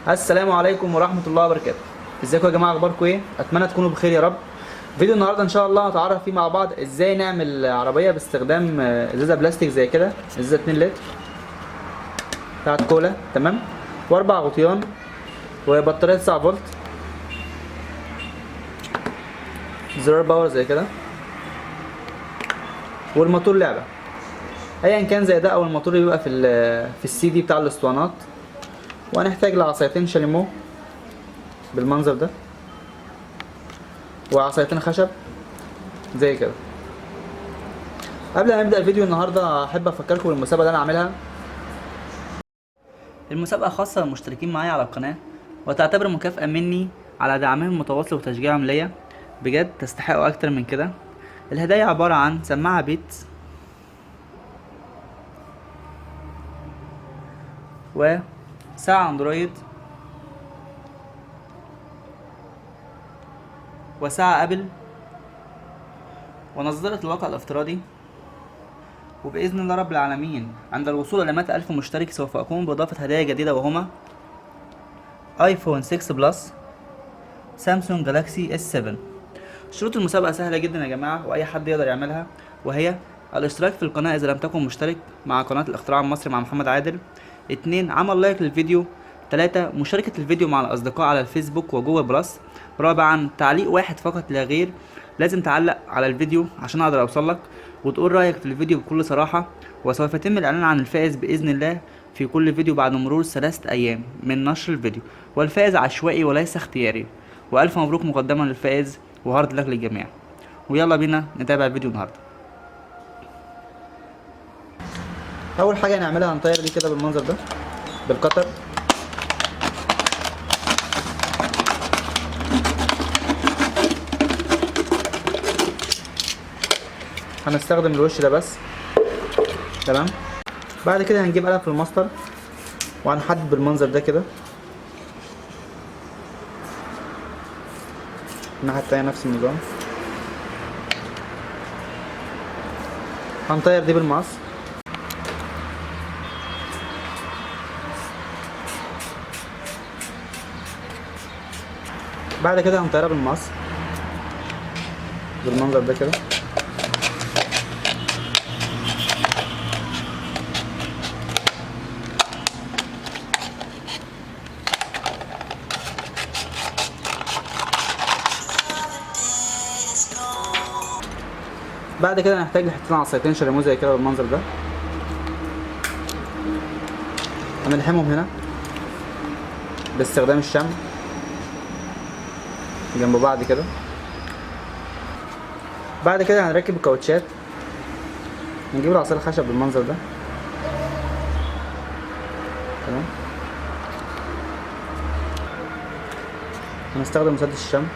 السلام عليكم ورحمة الله وبركاته. ازيكم يا جماعة، اخباركم ايه؟ اتمنى تكونوا بخير يا رب. فيديو النهارده ان شاء الله هنتعرف فيه مع بعض ازاي نعمل عربية باستخدام ازازة بلاستيك زي كده، ازازة 2 لتر بتاعت كولا، تمام؟ واربع غطيان وبطارية 9 فولت، زرار باور زي كده، والموتور لعبة ايا كان زي ده، او الموتور بيبقى في السي دي بتاع الاسطوانات. وهنحتاج لعصايتين شاليمو بالمنظر ده، وعصايتين خشب زي كده. قبل ما نبدأ الفيديو النهارده احب افكركم بالمسابقة اللي انا عاملها. المسابقة خاصة للمشتركين معايا على القناة، وتعتبر مكافأة مني على دعمهم المتواصل وتشجيعهم ليا. بجد تستحقوا اكتر من كده. الهدايا عبارة عن سماعة بيتس، وساعة اندرويد، وساعة ابل، ونظارة الواقع الافتراضي. وبإذن الله رب العالمين عند الوصول إلى 100,000 مشترك سوف أقوم بإضافة هدايا جديدة، وهما ايفون 6 بلس، سامسونج جالاكسي اس 7. شروط المسابقة سهلة جدا يا جماعة، وأي حد يقدر يعملها، وهي الاشتراك في القناة إذا لم تكن مشترك مع قناة الاختراع المصري مع محمد عادل. 2 عمل لايك للفيديو. 3 مشاركة الفيديو مع الأصدقاء على الفيسبوك وجوجل بلس. 4 تعليق واحد فقط لا غير، لازم تعلق على الفيديو عشان أقدر أوصلك وتقول رأيك في الفيديو بكل صراحة. وسوف يتم الإعلان عن الفائز بإذن الله في كل فيديو بعد مرور 3 أيام من نشر الفيديو، والفائز عشوائي وليس اختياري. وألف مبروك مقدما للفائز، وهارد لك للجميع. ويلا بينا نتابع الفيديو النهارده. اول حاجه هنعملها هنطير دي كده بالمنظر ده بالقطر. هنستخدم الوش ده بس، تمام. بعد كده هنجيب قلم في الماستر وهنحدد بالمنظر ده كده. الناحيه التانيه نفس النظام. هنطير دي بالمقص. بعد كده هنطيرها بالمقص بالمنظر ده كده. بعد كده هنحتاج لحتتين عصايتين شاليمو زي كده بالمنظر ده. هنلحمهم هنا باستخدام الشمع جنب بعض كده. بعد كده هنركب الكاوتشات. نجيب العصاية الخشب بالمنظر ده، تمام. هنستخدم مسدس الشمع.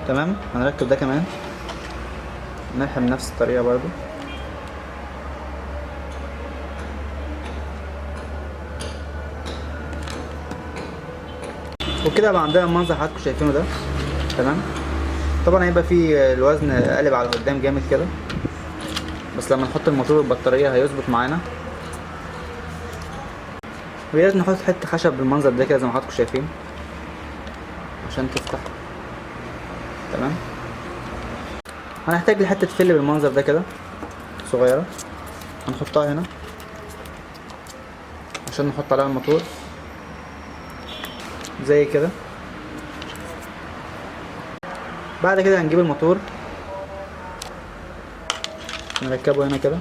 تمام. هنركب ده كمان، نلحم نفس الطريقة برضو. وكده بقى عندنا المنظر اللي حضراتكم شايفينه ده، تمام. طبعا هيبقى فيه الوزن قالب على قدام جامد كده، بس لما نحط الموتور والبطارية هيظبط معانا. ولازم نحط حتة خشب بالمنظر ده كده زي ما حضراتكم شايفين عشان تفتح، تمام. هنحتاج لحتة فل بالمنظر ده كده صغيرة، هنحطها هنا عشان نحط عليها الموتور زي كده. بعد كده هنجيب الموتور نركبه هنا كده.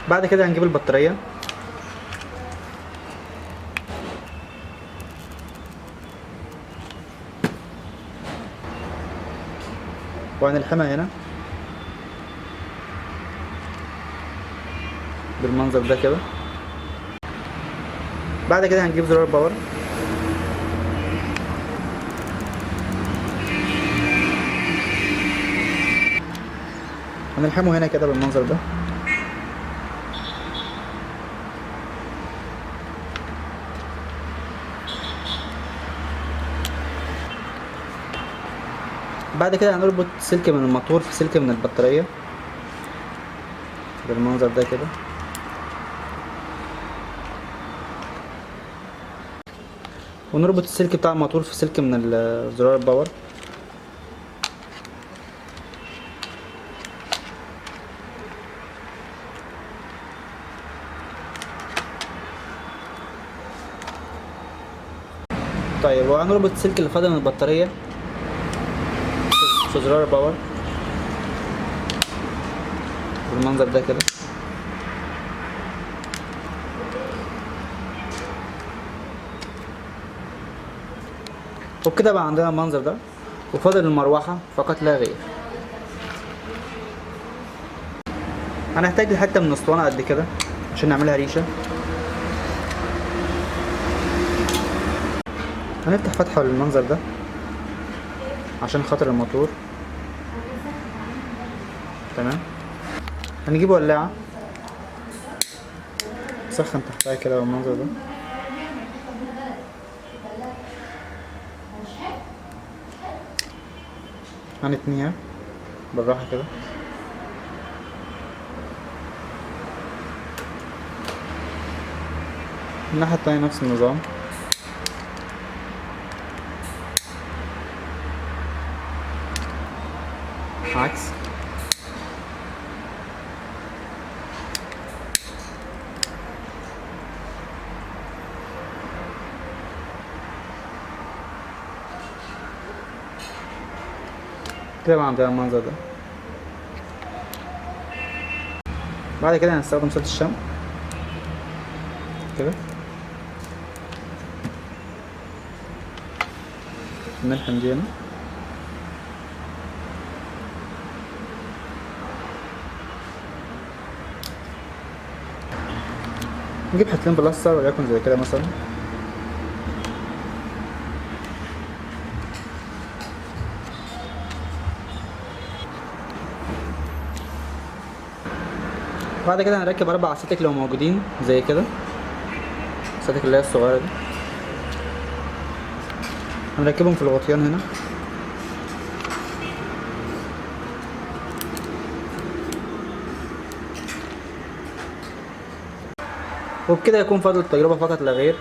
بعد كده هنجيب البطارية وهنلحمها هنا بالمنظر ده كده. بعد كده هنجيب زرار باور هنلحمه هنا كده بالمنظر ده. بعد كده هنربط سلك من الموتور في سلك من البطارية بالمنظر ده كده. ونربط السلك بتاع الموتور في سلك من زرار الباور. طيب وهنربط السلك اللي فاضل من البطارية في زرار الباور بالمنظر ده كده. وبكده بقى عندنا المنظر ده، وفاضل المروحة فقط لا غير. هنحتاج لحتة من اسطوانة قد كده عشان نعملها ريشة. هنفتح فتحة بالمنظر ده عشان خاطر الموتور. تمام. هنجيب ولاعة نسخن تحتها كده بالمنظر ده. هنتنيها بالراحة كده. الناحية التانية نفس النظام. عكس. كده بقى عندنا المنظر ده. بعد كده هنستخدم صوت الشمع كده، نلحم دي هنا. نجيب حتتين بلاستر وليكن زي كده مثلا. بعد كده هنركب 4 اساتك لو موجودين زي كده، الاساتك اللي هي الصغيرة دي هنركبهم في الغطيان هنا. وبكده يكون فاضل التجربة فقط لا غير.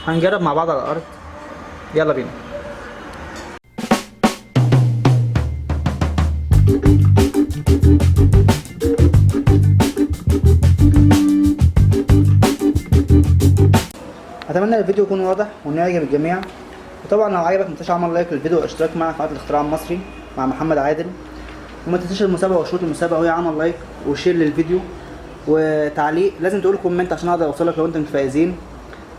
هنجرب مع بعض على الأرض. يلا بينا. اتمنى الفيديو يكون واضح وانه يعجب الجميع، وطبعا لو عجبك متنساش تعمل لايك للفيديو واشتراك معنا في قناه الاختراع المصري مع محمد عادل، وما تنساش المسابقه وشروط المسابقه وهي عمل لايك وشير للفيديو وتعليق. لازم تقول كومنت عشان اقدر اوصلك لو انتم متفائزين.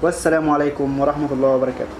والسلام عليكم ورحمه الله وبركاته.